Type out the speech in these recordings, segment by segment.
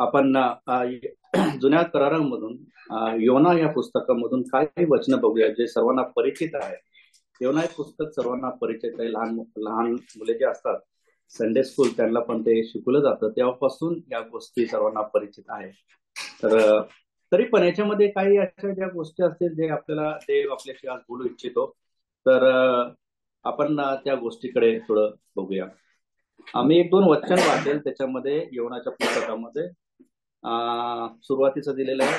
आपण जुन्या करारामधून योना या पुस्तकामधून काही वचन बघूया जे सर्वांना परिचित आहे. योना हे पुस्तक सर्वांना परिचित आहे. लहान लहान मुले जे असतात संडे स्कूल त्यांना पण ते शिकवलं जातं, तेव्हापासून या गोष्टी सर्वांना परिचित आहे. तर तरी पण याच्यामध्ये काही अशा ज्या गोष्टी असतील जे आपल्याला देव आपल्याशी आज बोलू इच्छितो, तर आपण त्या गोष्टीकडे थोडं बघूया. आम्ही एक दोन वचन वाचेल त्याच्यामध्ये योनाच्या पुस्तकामध्ये. सुरुवातीचं दिलेलं आहे,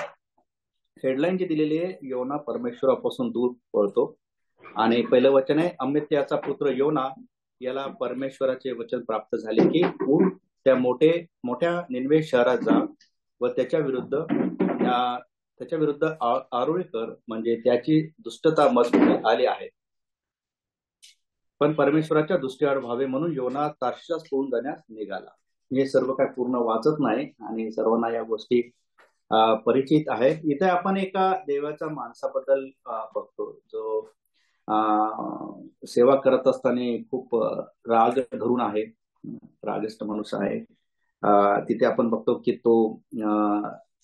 हेडलाईन जी दिलेली आहे, योना परमेश्वरापासून दूर पळतो. आणि पहिलं वचन आहे, अमित्याचा पुत्र योना याला परमेश्वराचे वचन प्राप्त झाले की उठ त्या मोठ्या निनवे शहरात जा व त्याच्या विरुद्ध आरोळी कर, म्हणजे त्याची दुष्टता मजबूत आली आहे. पण परमेश्वराच्या दृष्टीआड व्हावे म्हणून योना तार्शियास पळून जाण्यास निघाला. हे सर्व काय पूर्ण वाचत नाही आणि सर्वांना या गोष्टी परिचित आहे. इथे आपण एका देवाच्या माणसाबद्दल बघतो जो सेवा करत असताना खूप राग धरून आहे, रागिष्ट मनुष्य आहे. तिथे आपण बघतो की तो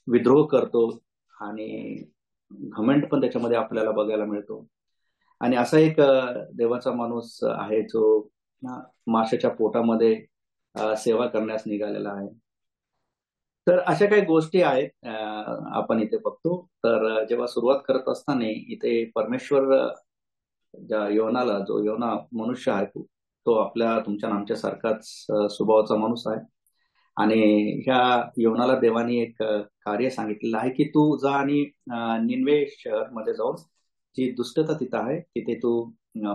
विद्रोह करतो आणि घमंड पण त्याच्यामध्ये आपल्याला बघायला मिळतो. आणि असा एक देवाचा माणूस आहे जो माशाच्या पोटामध्ये सेवा करण्यास निघालेला आहे. तर अशा काही गोष्टी आहेत आपण इथे बघतो. तर जेव्हा सुरुवात करत असताना इथे परमेश्वर ज्या योनाला, जो योना मनुष्य आहे तो आपल्या तुमच्या आमच्या सारखाच स्वभावाचा माणूस आहे. आणि ह्या योनाला देवानी एक कार्य सांगितलेलं आहे की तू जा आणि निनवे शहर मध्ये जाऊन जी दुष्टता तिथं आहे तिथे तू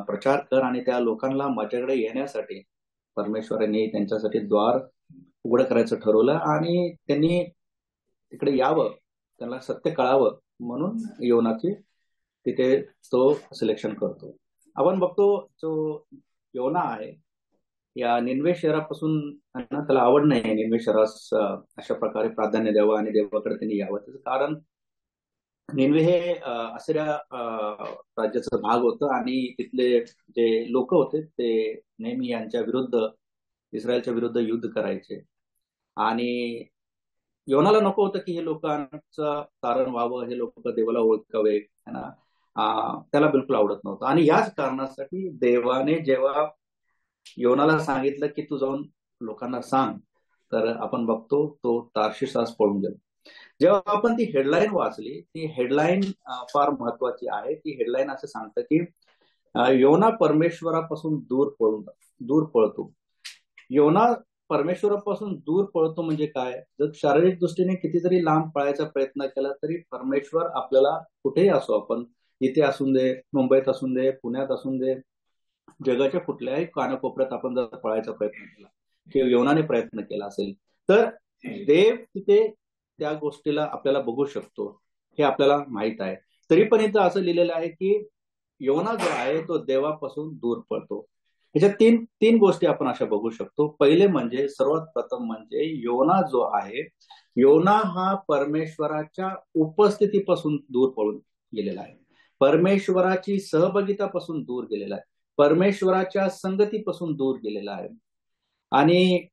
प्रचार कर. आणि त्या लोकांना माझ्याकडे येण्यासाठी परमेश्वरांनी त्यांच्यासाठी द्वार उघडं करायचं ठरवलं आणि त्यांनी तिकडे यावं, त्यांना सत्य कळावं म्हणून योनाची तिथे तो सिलेक्शन करतो. आपण बघतो जो योना आहे या निनवे शहरापासून त्याला आवड नाही निनवे शहरास अशा प्रकारे प्राधान्य द्यावं आणि देवाकडे त्यांनी यावं. त्याचं कारण निनवे हे असिरिया राज्याचा भाग होतं आणि तिथले जे लोक होते ते नेहमी यांच्या विरुद्ध, इस्रायलच्या विरुद्ध युद्ध करायचे. आणि योनाला नको होतं की हे लोकांचं तारण व्हावं, हे लोक देवाला ओळखावे, त्याला बिलकुल आवडत नव्हतं. आणि याच कारणासाठी देवाने जेव्हा योनाला सांगितलं की तू जाऊन लोकांना सांग, तर आपण बघतो तो तार्शिशास पळून गेला. जेव्हा आपण ती हेडलाईन वाचली, ती हेडलाईन फार महत्वाची आहे. ती हेडलाईन असं सांगतं की योना परमेश्वरापासून दूर पळतो. योना परमेश्वरापासून दूर पळतो म्हणजे काय? जर शारीरिक दृष्टीने किती जरी लांब पळायचा प्रयत्न केला तरी परमेश्वर आपल्याला कुठेही असो, आपण इथे असून दे, मुंबईत असून दे, पुण्यात असून दे, जगाच्या कुठल्याही कानाकोपऱ्यात आपण जर पळायचा प्रयत्न केला किंवा योनाने प्रयत्न केला असेल तर देव तिथे त्या गोष्टीला आपल्याला बघू शकतो, हे आपल्याला माहित आहे. तरी पण इथं असं लिहिलेलं आहे की योना जो आहे तो देवापासून दूर पळतो. ह्याच्या तीन गोष्टी आपण अशा बघू शकतो. पहिले म्हणजे, सर्वात प्रथम म्हणजे योना जो आहे, योना हा परमेश्वराच्या उपस्थितीपासून दूर पळून गेलेला आहे, परमेश्वराची सहभागितापासून दूर गेलेला आहे, परमेश्वराच्या संगतीपासून दूर गेलेला आहे. आणि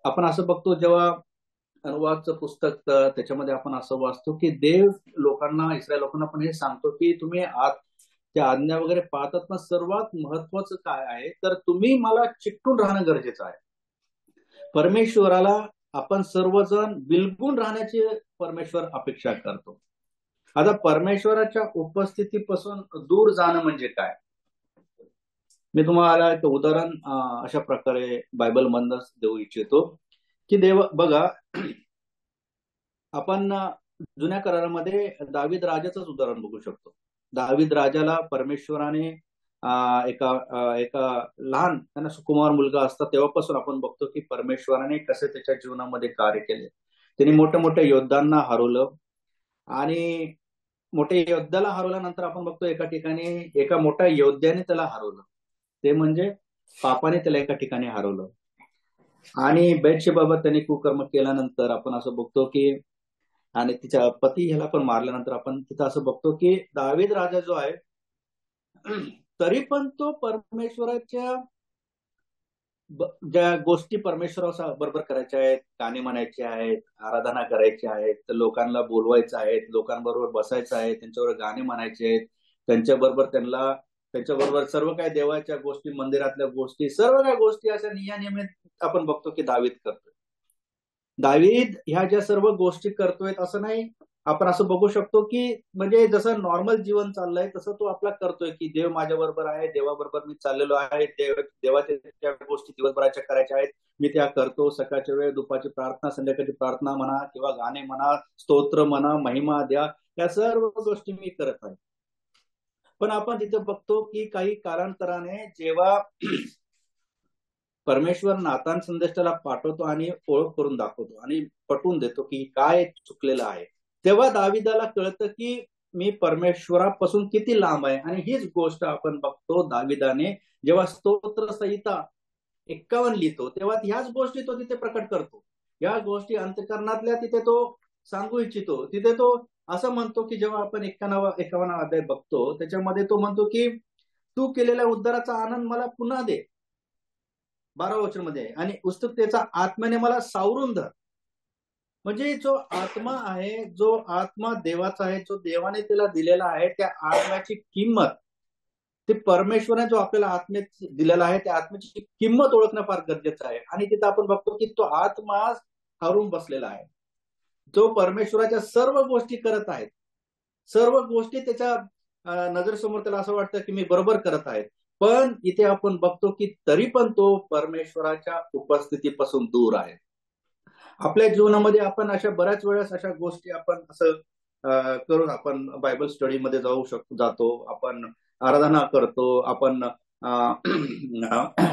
आपण असं बघतो जेव्हा अनुवादचं पुस्तक, त्याच्यामध्ये आपण असं वाचतो की देव लोकांना, इस्रायल लोकांना पण हे सांगतो की तुम्ही त्या आज्ञा वगैरे पाळतात ना, सर्वात महत्वाचं काय आहे तर तुम्ही मला चिकटून राहणं गरजेचं आहे. परमेश्वराला आपण सर्वजण बिलगून राहण्याची परमेश्वर अपेक्षा करतो. आता परमेश्वराच्या उपस्थितीपासून दूर जाणं म्हणजे काय? मी तुम्हाला एक उदाहरण अशा प्रकारे बायबल मधून देऊ इच्छितो की देव बघा, आपण जुन्या करारामध्ये दावीद राजाचंच उदाहरण बघू शकतो. दावीद राजाला परमेश्वराने एका लहान त्यांना सुकुमार मुलगा असता तेव्हापासून आपण बघतो की परमेश्वराने कसे त्याच्या जीवनामध्ये कार्य केले. त्यांनी मोठ्या योद्धांना हरवलं आणि मोठ्या योद्ध्याला हरवल्यानंतर आपण बघतो एका ठिकाणी एका मोठ्या योद्ध्याने त्याला हरवलं, ते म्हणजे पापाने त्याला एका ठिकाणी हरवलं. आणि बेतशेबाबत त्यांनी कुकर्म केल्यानंतर आपण असं बघतो की, आणि तिच्या पती ह्याला पण मारल्यानंतर आपण तिथं असं बघतो की दावीद राजा जो आहे तरी पण तो परमेश्वराच्या ज्या गोष्टी परमेश्वरा बरोबर करायच्या आहेत, गाणे म्हणायचे आहेत, आराधना करायची आहेत, तर लोकांना बोलवायचं आहे, लोकांबरोबर बसायचं आहे, त्यांच्याबरोबर गाणे म्हणायचे आहेत, त्यांच्याबरोबर सर्व काही देवाच्या गोष्टी, मंदिरातल्या गोष्टी, सर्व काही गोष्टी अशा नियमित आपण बघतो की दावीद करतोय. दावीद ह्या ज्या सर्व गोष्टी करतोय असं नाही, आपण असं बघू शकतो की म्हणजे जसं नॉर्मल जीवन चाललंय तसं तो आपला करतोय की देव माझ्या बरोबर आहे, देवाबरोबर मी चाललेलो आहे, देवाच्या ज्या गोष्टी दिवसभराच्या करायच्या आहेत मी त्या करतो. सकाळच्या वेळ, दुपारची प्रार्थना, संध्याकाळची प्रार्थना म्हणा किंवा गाणे म्हणा, स्तोत्र म्हणा, महिमा द्या, या सर्व गोष्टी मी करत आहे. पण आपण तिथे बघतो की काही कालांतराने जेव्हा परमेश्वर नातान संदेशाला पाठवतो आणि ओळख करून दाखवतो आणि पटवून देतो की काय चुकलेलं आहे, तेव्हा दाविदाला कळतं की मी परमेश्वरापासून किती लांब आहे. आणि हीच गोष्ट आपण बघतो दाविदाने जेव्हा स्तोत्र संहिता 51 लिहितो तेव्हा ह्याच गोष्टी तो तिथे प्रकट करतो. या गोष्टी अंतकरणातल्या तिथे तो सांगू इच्छितो. तिथे तो असं म्हणतो की जेव्हा आपण 51 अध्याय बघतो त्याच्यामध्ये तो म्हणतो की तू केलेल्या उद्धाराचा आनंद मला पुन्हा दे, 12 वचन मध्ये, आणि उत्सुकतेचा आत्म्याने मला सावरून धर. म्हणजे जो आत्मा आहे, जो आत्मा देवाचा आहे, जो देवाने त्याला दिलेला आहे, त्या आत्म्याची किंमत, ते परमेश्वराने जो आपल्याला आत्म्यात दिलेला आहे त्या आत्म्याची किंमत ओळखणं फार गरजेचं आहे. आणि तिथं आपण बघतो की तो आत्मा हरून बसलेला आहे, जो परमेश्वराच्या सर्व गोष्टी करत आहेत, सर्व गोष्टी त्याच्या नजरेसमोर त्याला असं वाटतं की मी बरोबर करत आहे. पण इथे आपण बघतो की तरी पण तो परमेश्वराच्या उपस्थितीपासून दूर आहे. आपल्या जीवनामध्ये आपण अशा बऱ्याच वेळेस अशा गोष्टी आपण असं करून आपण बायबल स्टडीमध्ये जातो, आपण आराधना करतो, आपण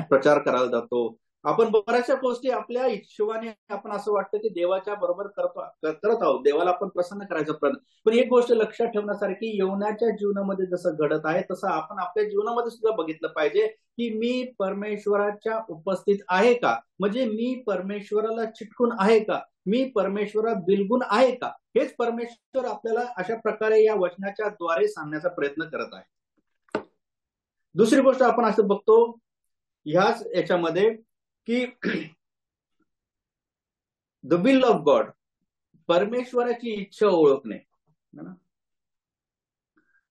प्रचार करायला जातो, आपण बऱ्याचशा गोष्टी आपल्या हिशोबाने आपण असं वाटतं की देवाच्या बरोबर करत आहोत, देवाला आपण प्रसन्न करायचा प्रयत्न. पण एक गोष्ट लक्षात ठेवण्यासारखी, यवनाच्या जीवनामध्ये जसं घडत आहे तसं आपण आपल्या जीवनामध्ये सुद्धा बघितलं पाहिजे की मी परमेश्वराच्या उपस्थित आहे का, म्हणजे मी परमेश्वराला चिटकून आहे का, मी परमेश्वरा बिलगून आहे का, हेच परमेश्वर आपल्याला अशा प्रकारे या वचनाच्या द्वारे सांगण्याचा प्रयत्न करत आहे. दुसरी गोष्ट आपण असं बघतो ह्याच याच्यामध्ये की द विल ऑफ गॉड, परमेश्वराची इच्छा ओळखणे,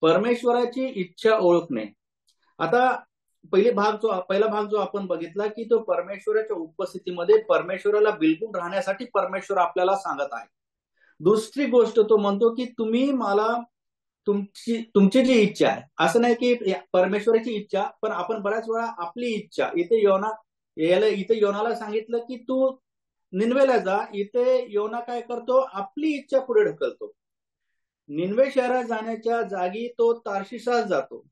परमेश्वराची इच्छा ओळखणे. आता पहिला भाग जो आपण बघितला की तो परमेश्वराच्या उपस्थितीमध्ये परमेश्वराला बिलकुल राहण्यासाठी परमेश्वर आपल्याला सांगत आहे. दुसरी गोष्ट तो म्हणतो की तुम्ही मला तुमची जी इच्छा आहे, असं नाही की परमेश्वराची इच्छा, पण आपण बऱ्याच वेळा आपली इच्छा, इथे योनाला सांगितलं की तू निनवेला जा, इथे योना काय करतो, आपली इच्छा पुढे ढकलतो. निनवे शहरात जाण्याच्या जागी तो तार्शिशास जातो.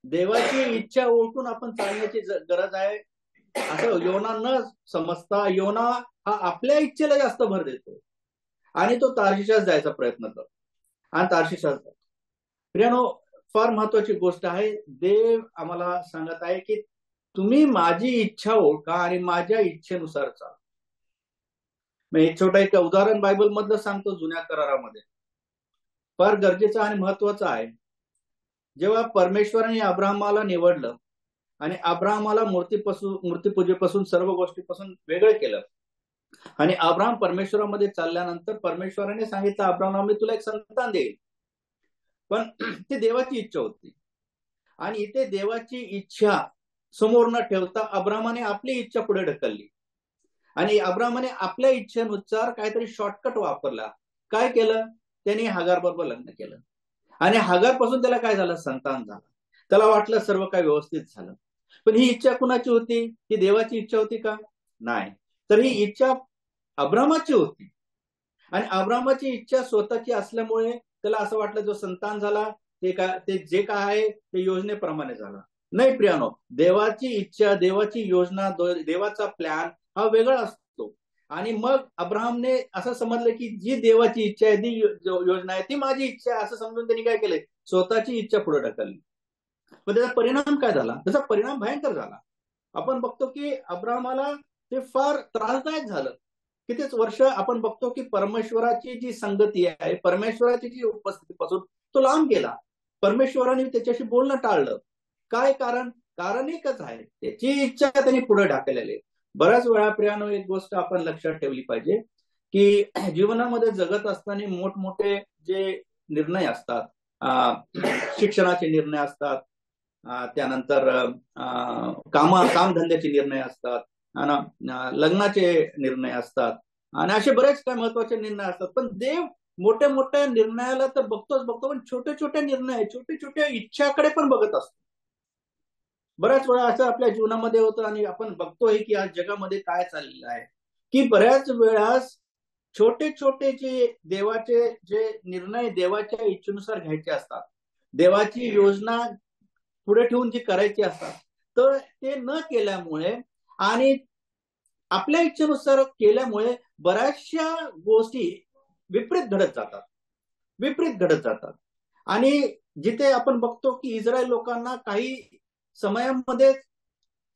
देवाची इच्छा ओळखून आपण चालण्याची गरज आहे असं योना न समजता योना हा आपल्या इच्छेला जास्त भर देतो आणि तो तार्शिशास जायचा प्रयत्न करतो आणि तार्शिशास जातो. प्रियानो, फार महत्वाची गोष्ट आहे. देव आम्हाला सांगत आहे की तुम्ही माझी इच्छा ओळखा आणि माझ्या इच्छेनुसार चाला. मी एक छोटा एक उदाहरण बायबल मधलं सांगतो, जुन्या करारामध्ये फार गरजेचं आणि महत्वाचं आहे. जेव्हा परमेश्वराने अब्राहमाला निवडलं आणि अब्राहमाला मूर्तीपूजेपासून सर्व गोष्टीपासून वेगळं केलं आणि अब्राहम परमेश्वरामध्ये चालल्यानंतर परमेश्वराने सांगितलं अब्राहमला मी तुला एक संतान देईल, पण ती देवाची इच्छा होती. आणि इथे देवाची इच्छा समोर न ठेवता अब्राहमाने आपली इच्छा पुढे ढकलली आणि अब्राहमाने आपल्या इच्छेनुसार काहीतरी शॉर्टकट वापरला. काय केलं, त्यांनी हागार बरोबर लग्न केलं आणि हागार पासून त्याला काय झालं, संतान झालं. त्याला वाटलं सर्व काय व्यवस्थित झालं. पण ही इच्छा कुणाची होती, ही देवाची इच्छा होती का, नाही. तर ही इच्छा अब्राहमाची होती आणि अब्राहमाची इच्छा स्वतःची असल्यामुळे त्याला असं वाटलं जो संतान झाला ते जे काय आहे ते योजनेप्रमाणे झालं. नाही प्रियानो, देवाची इच्छा, देवाची योजना, देवाचा प्लॅन हा वेगळा असतो. आणि मग अब्राहमने असं समजलं की जी देवाची इच्छा आहे, ती योजना आहे, ती माझी इच्छा आहे असं समजून त्यांनी काय केले, स्वतःची इच्छा पुढे ढकलली. पण त्याचा परिणाम काय झाला, त्याचा परिणाम भयंकर झाला. आपण बघतो की अब्राहमाला ते फार त्रासदायक झालं. कितीच वर्ष आपण बघतो की परमेश्वराची जी संगती आहे, परमेश्वराची जी उपस्थितीपासून तो लांब गेला. परमेश्वराने त्याच्याशी बोलणं टाळलं. काय कारण, कारण एकच आहे, त्याची इच्छा त्यांनी पुढे ढकललेली आहे. बऱ्याच वेळा प्रियानो एक गोष्ट आपण लक्षात ठेवली पाहिजे की जीवनामध्ये जगत असताना मोठमोठे जे निर्णय असतात, शिक्षणाचे निर्णय असतात, त्यानंतर कामधंद्याचे निर्णय असतात, लग्नाचे निर्णय असतात आणि असे बरेच काही महत्वाचे निर्णय असतात. पण देव मोठ्या मोठ्या निर्णयाला तर बघतो, पण छोटे छोटे निर्णय, छोटे छोट्या इच्छाकडे पण बघत असतो. बऱ्याच वेळा असं आपल्या जीवनामध्ये होतं आणि आपण बघतोय की आज जगामध्ये काय चाललेलं आहे की बऱ्याच वेळा छोटे छोटे जे देवाचे जे निर्णय देवाच्या इच्छेनुसार घ्यायचे असतात, देवाची योजना पुढे ठेवून जी करायची असतात, तर ते न केल्यामुळे आणि आपल्या इच्छेनुसार केल्यामुळे बऱ्याचशा गोष्टी विपरीत घडत जातात. आणि जिथे आपण बघतो की इस्रायल लोकांना काही समयामध्ये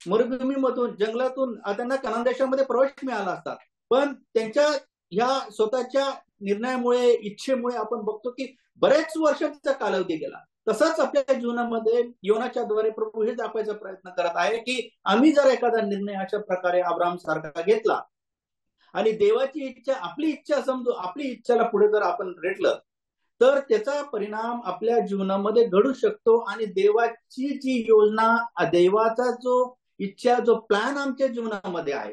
मरुभूमीमधून, जंगलातून त्यांना कनान देशामध्ये प्रवेश मिळाला असतात, पण त्यांच्या ह्या स्वतःच्या निर्णयामुळे, इच्छेमुळे आपण बघतो की बरेच वर्षांचा कालावधी गेला. तसाच आपल्या जीवनामध्ये योनाच्या द्वारे प्रभू हे दाखवायचा प्रयत्न करत आहे की आम्ही जर एखादा निर्णय अशा प्रकारे अब्राम सारखा घेतला आणि देवाची इच्छा आपली इच्छा समजू, आपली इच्छाला पुढे जर आपण रेटलं, तर त्याचा परिणाम आपल्या जीवनामध्ये घडू शकतो आणि देवाची जी योजना, देवाचा जो इच्छा, जो प्लॅन आमच्या जीवनामध्ये आहे,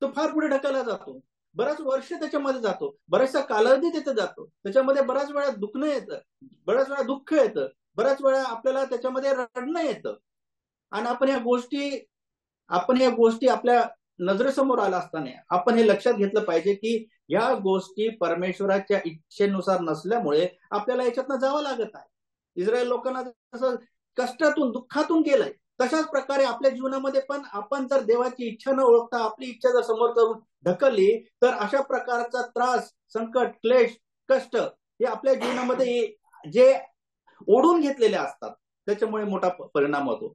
तो फार पुढे ढकलला जातो. बराच वर्ष त्याच्यामध्ये जातो, बराचसा कालावधी तिथे जातो, त्याच्यामध्ये बऱ्याच वेळा दुखणं येतं, बऱ्याच वेळा दुःख येतं, बऱ्याच वेळा आपल्याला त्याच्यामध्ये रडणं येतं. आणि आपण या गोष्टी आपल्या नजरेसमोर आला असताना आपण हे लक्षात घेतलं पाहिजे की या गोष्टी परमेश्वराच्या इच्छेनुसार नसल्यामुळे आपल्याला याच्यातनं जावं लागत आहे. इस्रायल लोकांना जसं कष्टातून, दुःखातून गेलंय, तशाच प्रकारे आपल्या जीवनामध्ये पण आपण जर देवाची इच्छा न ओळखता आपली इच्छा जर समोर करून ढकलली, तर अशा प्रकारचा त्रास, संकट, क्लेश, कष्ट हे आपल्या जीवनामध्ये जे ओढून घेतलेले असतात, त्याच्यामुळे मोठा परिणाम होतो.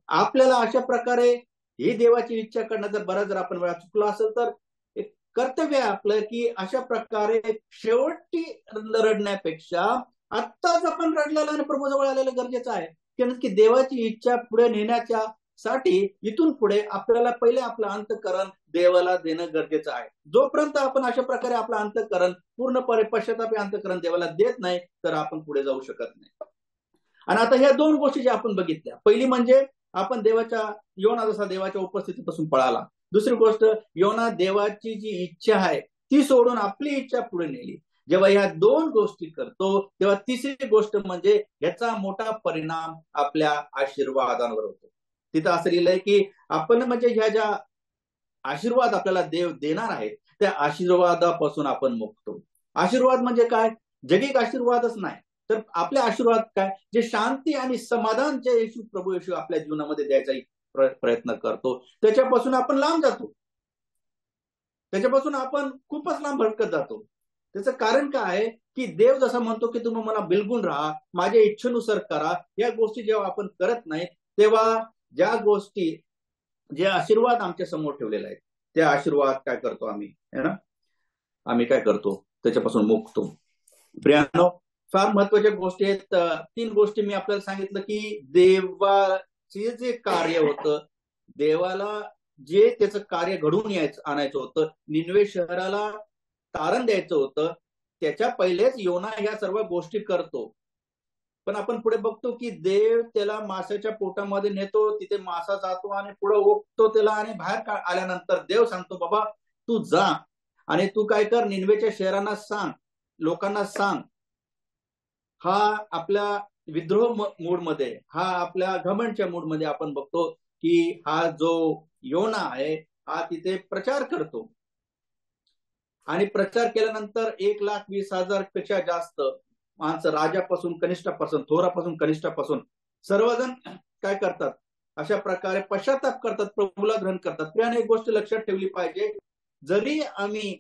आपल्याला अशा प्रकारे ही देवाची इच्छा करणं जर बऱ्याच जर आपण वेळा चुकलो असेल, तर एक कर्तव्य आहे आपलं की अशा प्रकारे शेवटी रडण्यापेक्षा आत्ताच आपण रडलेलं आणि प्रभूजवळ आलेलं गरजेचं आहे. की देवाची इच्छा पुढे नेण्याच्या साठी इथून पुढे आपल्याला पहिले आपलं अंतःकरण देवाला देणं गरजेचं आहे. जोपर्यंत आपण अशा प्रकारे आपलं अंतःकरण पूर्णपणे पश्चातापी अंतःकरण देवाला देत नाही, तर आपण पुढे जाऊ शकत नाही. आणि आता ह्या दोन गोष्टी ज्या आपण बघितल्या, पहिली म्हणजे आपण योना जसा देवाच्या उपस्थितीपासून पळाला. दुसरी गोष्ट, योना देवाची जी इच्छा आहे ती सोडून आपली इच्छा पुढे नेली. जेव्हा ह्या दोन गोष्टी करतो, तेव्हा तिसरी गोष्ट म्हणजे याचा मोठा परिणाम आपल्या आशीर्वादांवर होतो. तिथं असं लिहिलंय की आपण म्हणजे ह्या ज्या आशीर्वाद आपल्याला देव देणार आहे, त्या आशीर्वादापासून आपण मुक्तो. आशीर्वाद म्हणजे काय? जगिक आशीर्वादच नाही, तर आपले आशीर्वाद काय? जे शांती आणि समाधान जे प्रभू येशू आपल्या जीवनामध्ये द्यायचा प्रयत्न करतो, त्याच्यापासून आपण लांब जातो, त्याच्यापासून आपण खूपच लांब भटकत जातो. त्याचं कारण काय आहे की देव जसा म्हणतो की तुम्ही मला बिलगून राहा, माझ्या इच्छेनुसार करा, या गोष्टी जेव्हा आपण करत नाही, तेव्हा ज्या गोष्टी, जे आशीर्वाद आमच्या समोर ठेवलेले आहेत, ते आशीर्वाद काय करतो आम्ही काय करतो, त्याच्यापासून मुक्तो. प्रियानो, फार महत्वाच्या गोष्टी आहेत. 3 गोष्टी मी आपल्याला सांगितलं की देवाचे जे कार्य होतं, देवाला जे त्याचं कार्य घडून आणायचं होतं, निनवे शहराला तारण द्यायचं होतं, त्याच्या पहिलेच योना ह्या सर्व गोष्टी करतो. पण आपण पुढे बघतो की देव त्याला माशाच्या पोटामध्ये नेतो, तिथे मासा जातो आणि पुढे ओकतो त्याला, आणि बाहेर आल्यानंतर देव सांगतो, बाबा तू जा आणि तू काय कर, निनवेच्या शहरांना सांग, लोकांना सांग. हा आपल्या विद्रोह मूडमध्ये, हा आपल्या घमंडच्या मूडमध्ये आपण बघतो की हा जो योना आहे हा तिथे प्रचार करतो. आणि प्रचार केल्यानंतर 1,20,000 पेक्षा जास्त माणसं, राजापासून कनिष्ठापासून, थोरापासून कनिष्ठापासून सर्वजण काय करतात, अशा प्रकारे पश्चाताप करतात, प्रभूला ग्रहण करतात. प्रियाने एक गोष्ट लक्षात ठेवली पाहिजे, जरी आम्ही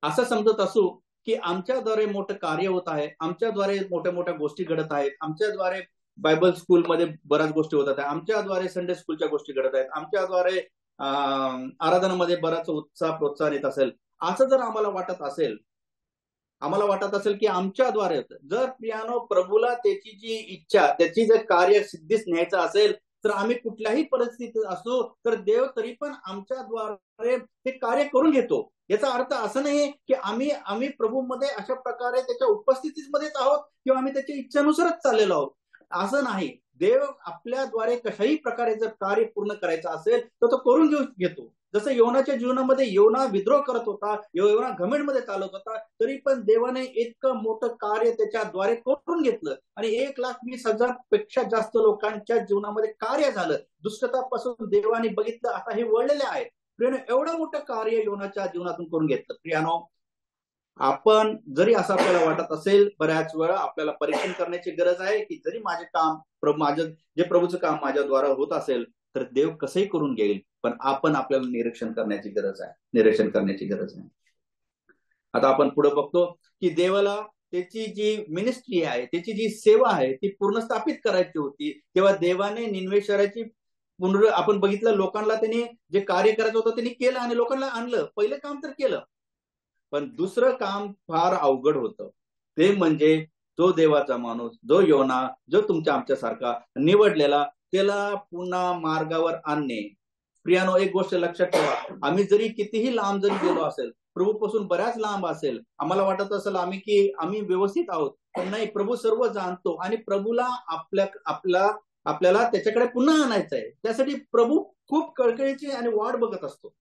असं समजत असू की आमच्याद्वारे मोठं कार्य होत आहे, आमच्याद्वारे मोठ्या मोठ्या गोष्टी घडत आहेत, आमच्याद्वारे बायबल स्कूलमध्ये बऱ्याच गोष्टी होत आहेत, आमच्याद्वारे संडे स्कूलच्या गोष्टी घडत आहेत, आमच्याद्वारे आराधनामध्ये बराच उत्साह, प्रोत्साहन येत असेल, असं जर आम्हाला वाटत असेल, आम्हाला वाटत असेल की आमच्याद्वारे होतं. जर प्रियानो प्रभूला त्याची जी इच्छा, त्याची जर कार्य सिद्धीस न्यायचं असेल, तर आम्ही कुठल्याही परिस्थितीत असो तर देव तरी पण आमच्याद्वारे ते कार्य करून घेतो. याचा अर्थ असं नाही की आम्ही आम्ही प्रभूमध्ये अशा प्रकारे त्याच्या उपस्थितीमध्येच आहोत किंवा आम्ही त्याच्या इच्छेनुसारच चाललेलो आहोत, असं नाही. देव आपल्याद्वारे कशाही प्रकारे जर कार्य पूर्ण करायचं असेल तर तो करून घेतो. जसं योनाच्या जीवनामध्ये योना विद्रोह करत होता, योना घमेंडमध्ये चालत होता, तरी पण देवाने इतकं मोठं कार्य त्याच्याद्वारे करून घेतलं आणि 1,20,000 पेक्षा जास्त लोकांच्या जीवनामध्ये कार्य झालं. दुष्टतापासून देवाने बघितलं आता हे वळलेले आहेत. प्रियानो, एवढं मोठं कार्य योनाच्या जीवनातून करून घेतलं. प्रियानो, आपण जरी असं आपल्याला वाटत असेल, बऱ्याच वेळा आपल्याला परीक्षण करण्याची गरज आहे की जरी माझे काम माझं जे प्रभूचं काम माझ्याद्वारा होत असेल तर देव कसंही करून घेईल, पण आपण आपल्याला निरीक्षण करण्याची गरज आहे. आता आपण पुढे बघतो की देवाला त्याची जी मिनिस्ट्री आहे, त्याची जी सेवा आहे ती पुनर्स्थापित करायची होती. तेव्हा देवाने निनवे शहराची आपण बघितलं, लोकांना त्यांनी जे कार्य करायचं होतं त्यांनी केलं आणि लोकांना आणलं. पहिलं काम तर केलं, पण दुसरं काम फार अवघड होतं. ते म्हणजे जो देवाचा माणूस, जो योना, जो तुमच्या आमच्यासारखा निवडलेला, त्याला पुन्हा मार्गावर आणणे. प्रियानो, एक गोष्ट लक्षात ठेवा, आम्ही जरी कितीही लांब जरी गेलो असेल, प्रभूपासून बऱ्याच लांब असेल, आम्हाला वाटत असेल आम्ही व्यवस्थित आहोत, पण नाही, प्रभू सर्व जाणतो आणि प्रभूला आपल्याला त्याच्याकडे पुन्हा आणायचं आहे. त्यासाठी प्रभू खूप कळकळीची आणि वाट बघत असतो.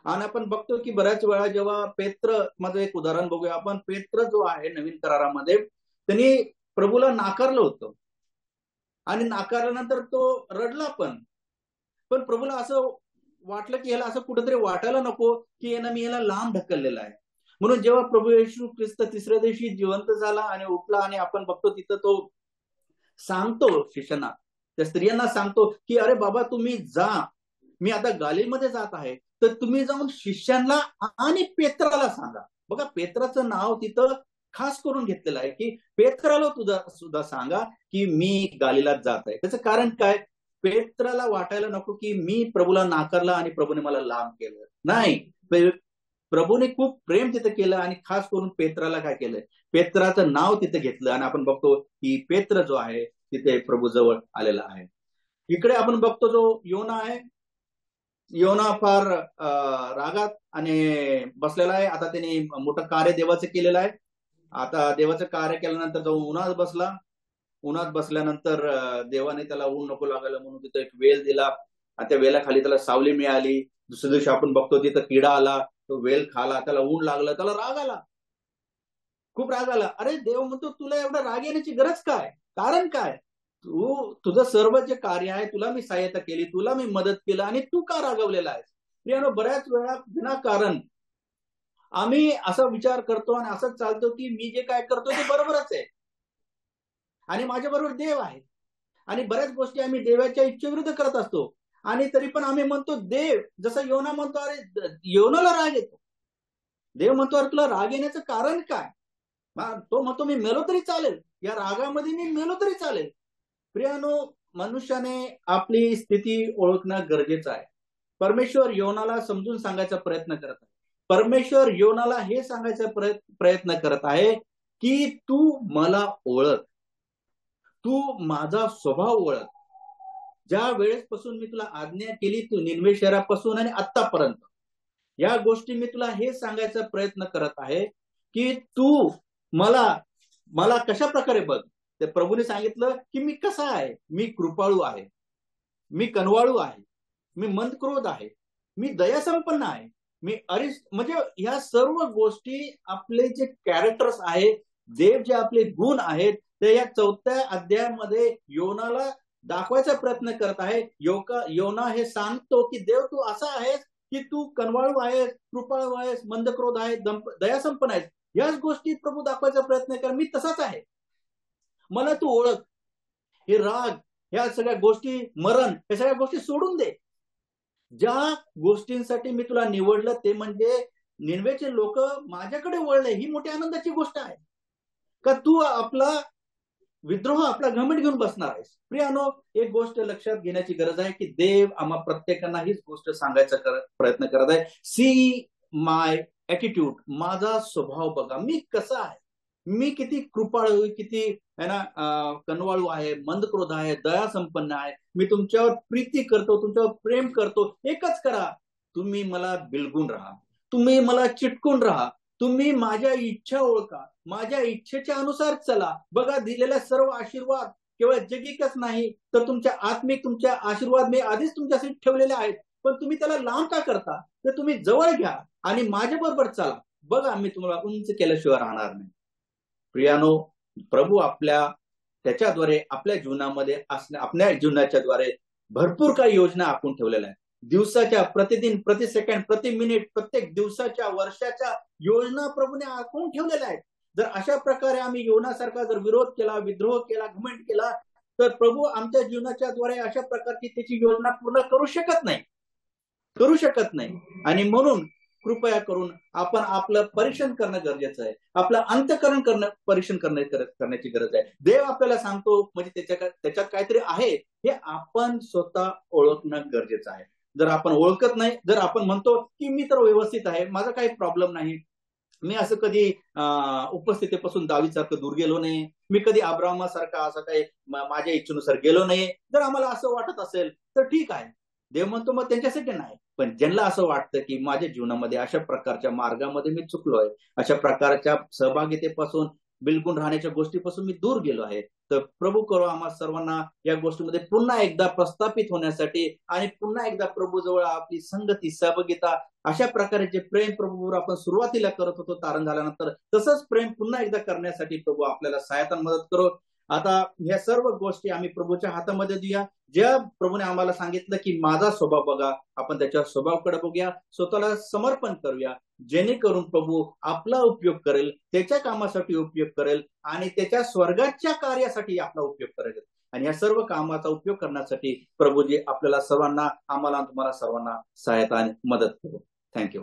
आणि आपण बघतो की बऱ्याच वेळा जेव्हा पेत्र, माझं एक उदाहरण बघूया आपण. पेत्र जो आहे नवीन करारामध्ये, त्यांनी प्रभूला नाकारलं होतं आणि नाकारल्यानंतर तो रडला पण प्रभूला असं वाटलं की ह्याला असं कुठेतरी वाटायला नको की मी ह्याला लांब ढकललेला आहे. म्हणून जेव्हा प्रभू येशू ख्रिस्त तिसऱ्या दिवशी जिवंत झाला आणि उठला आणि आपण बघतो तिथं तो सांगतो शिष्यांना, त्या स्त्रियांना सांगतो की अरे बाबा, तुम्ही जा, मी आता गालिलमध्ये जात आहे, तर तुम्ही जाऊन शिष्यांना आणि पेत्राला सांगा. बघा, पेत्राचं नाव तिथं खास करून घेतलेलं आहे की पेत्राला सुद्धा सांगा की मी गालिलात जात आहे. त्याचं कारण काय? पेत्राला वाटायला नको की मी प्रभूला नाकारलं आणि प्रभूने मला लांब केलं. नाही, प्रभूने खूप प्रेम तिथे केलं आणि खास करून पेत्राला काय केलं, पेत्राचं नाव तिथे घेतलं आणि आपण बघतो की पेत्र जो आहे तिथे प्रभू जवळ आलेला आहे. इकडे आपण बघतो जो योना आहे, योना फार रागात आणि बसलेला आहे. आता त्यांनी मोठं कार्य देवाचं केलेलं आहे. आता देवाचं कार्य केल्यानंतर जो उन्हात बसल्यानंतर देवाने त्याला ऊन नको लागायला म्हणून तिथं एक वेल दिला आणि त्या वेलाखाली त्याला सावली मिळाली. दुसऱ्या दिवशी आपण बघतो तिथं किडा आला, तो वेल खाला, त्याला ऊन लागलं, त्याला राग आला, खूप राग आला. अरे देव म्हणतो, तुला एवढा राग येण्याची गरज काय? कारण काय? तुझं सर्व जे कार्य आहे, तुला मी सहायता केली, तुला मी मदत केलं आणि तू का रागवलेला आहेस? प्रियानो, बऱ्याच वेळा विनाकारण आम्ही असा विचार करतो आणि असंच चालतो की मी जे काय करतो ते बरोबरच आहे आणि माझ्या बरोबर देव आहे, आणि बऱ्याच गोष्टी आम्ही देवाच्या इच्छेविरुद्ध करत असतो. आणि तरी पण आम्ही म्हणतो देव, जसं योना म्हणतो, अरे योनाला राग येतो. देव म्हणतो, अरे तुला राग येण्याचं कारण काय? तो म्हणतो मी मेलो तरी चालेल, या रागामध्ये मी मेलो तरी चालेल. प्रियानो, मनुष्याने आपली स्थिती ओळखणं गरजेचं आहे. परमेश्वर योनाला समजून सांगायचा प्रयत्न करत आहे. परमेश्वर योनाला हे सांगायचा प्रयत्न करत आहे की तू मला ओळख, तू माझा स्वभाव ओळख. ज्या वेळेसपासून मी तुला आज्ञा केली, तू निनवे शहरापासून आणि आतापर्यंत, या गोष्टी मी तुला हे सांगायचा प्रयत्न करत आहे की तू मला कशा प्रकारे बघ. ते प्रभूने सांगितलं की मी कसा आहे, मी कृपाळू आहे, मी कनवाळू आहे, मी मंदक्रोध आहे, मी दयासंपन्न आहे, मी म्हणजे ह्या सर्व गोष्टी आपले जे कॅरेक्टर्स आहेत, देव जे आपले गुण आहेत, ते या 4थ्या अध्यायामध्ये योनाला दाखवायचा प्रयत्न करत आहे. योना हे सांगतो की देव तू असा आहेस की तू कनवाळू आहेस, कृपाळू आहेस, मंदक्रोध आहे, दयासंपन्न आहेस. याच गोष्टी प्रभू दाखवायचा प्रयत्न कर, मी तसाच आहे, मला तू ओळख. हे राग, ह्या सगळ्या गोष्टी, मरण, या सगळ्या गोष्टी सोडून दे. ज्या गोष्टींसाठी मी तुला निवडलं ते म्हणजे निनवेचे लोक माझ्याकडे वळले, ही मोठी आनंदाची गोष्ट आहे. का तू आपला विद्रोह, आपला घमंड घेऊन बसणार आहेस? प्रियानो, एक गोष्ट लक्षात घेण्याची गरज आहे की देव आम्हा प्रत्येकांना हीच गोष्ट सांगायचा प्रयत्न करत आहे. सी माय ऍटिट्यूड, माझा स्वभाव बघा, मी कसा आहे, मी किती कृपाळू, किती है ना कनवाळू आहे, मंदक्रोध आहे, दया संपन्न आहे, मी तुमच्यावर प्रीती करतो, तुमच्यावर प्रेम करतो. एकच करा, तुम्ही मला बिलगून राहा, तुम्ही मला चिटकून राहा, तुम्ही माझ्या इच्छा ओळखा, माझ्या इच्छेच्या अनुसार चला. बघा, दिलेला सर्व आशीर्वाद केवळ जगिकच नाही तर तुमच्या आत्मिक तुमच्या आशीर्वाद मी आधीच तुमच्यासाठी ठेवलेले आहेत. पण तुम्ही त्याला लांब का करता? तर तुम्ही जवळ घ्या आणि माझ्या बरोबर चला. बघा, मी तुम्हाला उंच केल्याशिवाय राहणार नाही. प्रियानो, प्रभू आपल्या त्याच्याद्वारे आपल्या जीवनामध्ये आपल्या जीवनाच्या द्वारे भरपूर काही योजना आखून ठेवलेल्या आहेत. दिवसाच्या, प्रतिदिन, प्रति सेकंड, प्रति मिनिट, प्रत्येक दिवसाच्या, वर्षाच्या योजना प्रभूने आखून ठेवलेल्या आहेत. जर अशा प्रकारे आम्ही योनासारखा जर विरोध केला, विद्रोह केला, घमंड केला, तर प्रभू आमच्या जीवनाच्या द्वारे अशा प्रकारची त्याची योजना पूर्ण करू शकत नाही, करू शकत नाही. आणि म्हणून कृपया करून आपण आपलं परीक्षण करणं गरजेचं आहे, आपलं अंतःकरण परीक्षण करण्याची गरज आहे. देव आपल्याला सांगतो म्हणजे त्याच्यात काहीतरी आहे हे आपण स्वतः ओळखणं गरजेचं आहे. जर आपण ओळखत नाही, जर आपण म्हणतो की मी तर व्यवस्थित आहे, माझा काही प्रॉब्लेम नाही, मी असं कधी उपस्थितीपासून दावीसारखं दूर गेलो नाही, मी कधी अब्राहमासारखा असं काही माझ्या इच्छेनुसार गेलो नाही, जर आम्हाला असं वाटत असेल तर ठीक आहे. देव म्हणतो मग त्यांच्यासाठी नाही. पण ज्यांना असं वाटतं की माझ्या जीवनामध्ये अशा प्रकारच्या मार्गामध्ये मी चुकलोय, अशा प्रकारच्या सहभागितेपासून, बिलकुल राहण्याच्या गोष्टीपासून मी दूर गेलो आहे, तर प्रभू करो आम्हा सर्वांना या गोष्टीमध्ये पुन्हा एकदा प्रस्थापित होण्यासाठी आणि पुन्हा एकदा प्रभूजवळ आपली संगती, सहभागिता, अशा प्रकारे जे प्रेम प्रभूवर आपण सुरुवातीला करत होतो तारण झाल्यानंतर, तसंच प्रेम पुन्हा एकदा करण्यासाठी प्रभू आपल्याला सहायता मदत करो. आता ह्या सर्व गोष्टी आम्ही प्रभूच्या हातामध्ये देऊया. ज्या प्रभूने आम्हाला सांगितलं की माझा स्वभाव बघा, आपण त्याच्या स्वभावाकडे बघूया, स्वतःला समर्पण करूया, जेणेकरून प्रभू आपला उपयोग करेल, त्याच्या कामासाठी उपयोग करेल आणि त्याच्या स्वर्गाच्या कार्यासाठी आपला उपयोग करेल. आणि या सर्व कामाचा उपयोग करण्यासाठी प्रभूजी आपल्याला सर्वांना, आम्हाला, तुम्हाला सर्वांना सहायता आणि मदत करू. थँक्यू.